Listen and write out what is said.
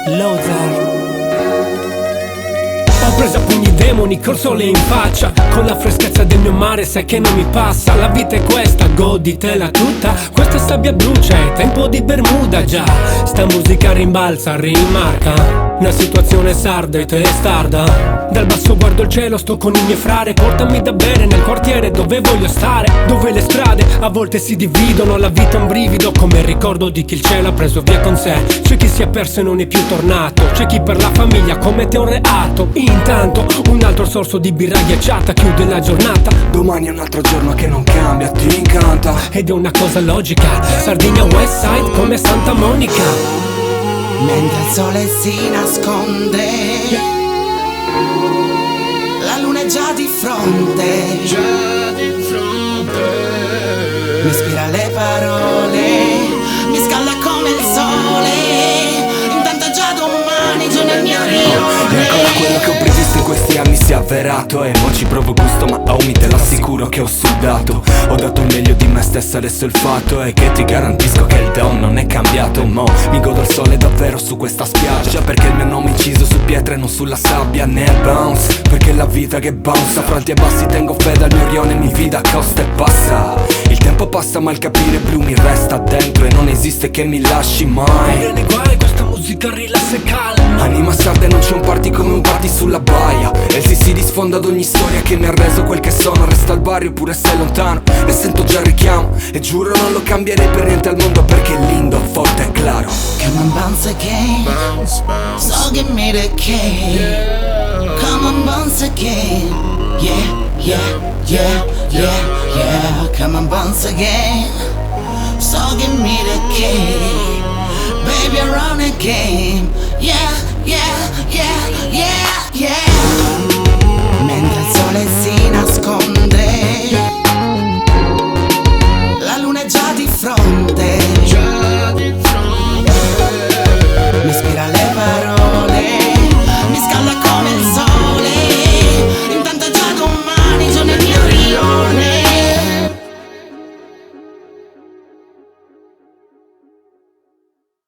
Lothar. Ho preso a pugni i demoni col sole in faccia, con la freschezza del mio mare sai che non mi passa. La vita è questa, goditela tutta. Questa sabbia blu c'è, tempo di Bermuda già. Sta musica rimbalza, rimarca una situazione sarda e testarda. Dal basso guardo il cielo, sto con i miei frare. Portami da bere nel quartiere dove voglio stare, dove le strade a volte si dividono. La vita è un brivido come il ricordo di chi il cielo ha preso via con sé. C'è chi si è perso e non è più tornato, c'è chi per la famiglia commette un reato. Intanto un altro sorso di birra ghiacciata chiude la giornata. Domani è un altro giorno che non cambia, ti incanta. Ed è una cosa logica, Sardegna West Side come Santa Monica. Mentre il sole si nasconde, la luna è già di fronte, mi ispira le parole, mi scalda come il sole. Intanto già domani giù nel mio rione. E ancora quello che ho previsto in questi anni si è avverato. E non ci provo gusto ma Aumi te l'assicuro che ho sudato. Ho dato il meglio di me stesso, adesso il fatto è che ti garantisco che il down non è cambiato. Mo mi godo il sole davvero su questa spiaggia, perché il mio nome inciso su pietre e non sulla sabbia. Nel bounce, perché la vita che bounce. Fra alti e bassi tengo fede al mio rione, mi vida costa e passa. Il tempo passa ma il capire blu mi resta dentro e non esiste che mi lasci mai. Viene guai, questa musica rilassa e calma. Anima sarda e non c'è un party come un party sulla baia. E il sì di sfondo ad ogni storia che mi ha reso quel che sono. Resta al barrio pure se è lontano, ne sento già il richiamo. E giuro non lo cambierei per niente al mondo, perché è lindo, forte e claro. Come on, bounce again, so give me the key. Come on, bounce again, yeah, yeah, yeah, yeah, yeah. Come on, bounce again, so give me the key. Baby, I run a game, yeah, yeah, yeah, yeah, yeah.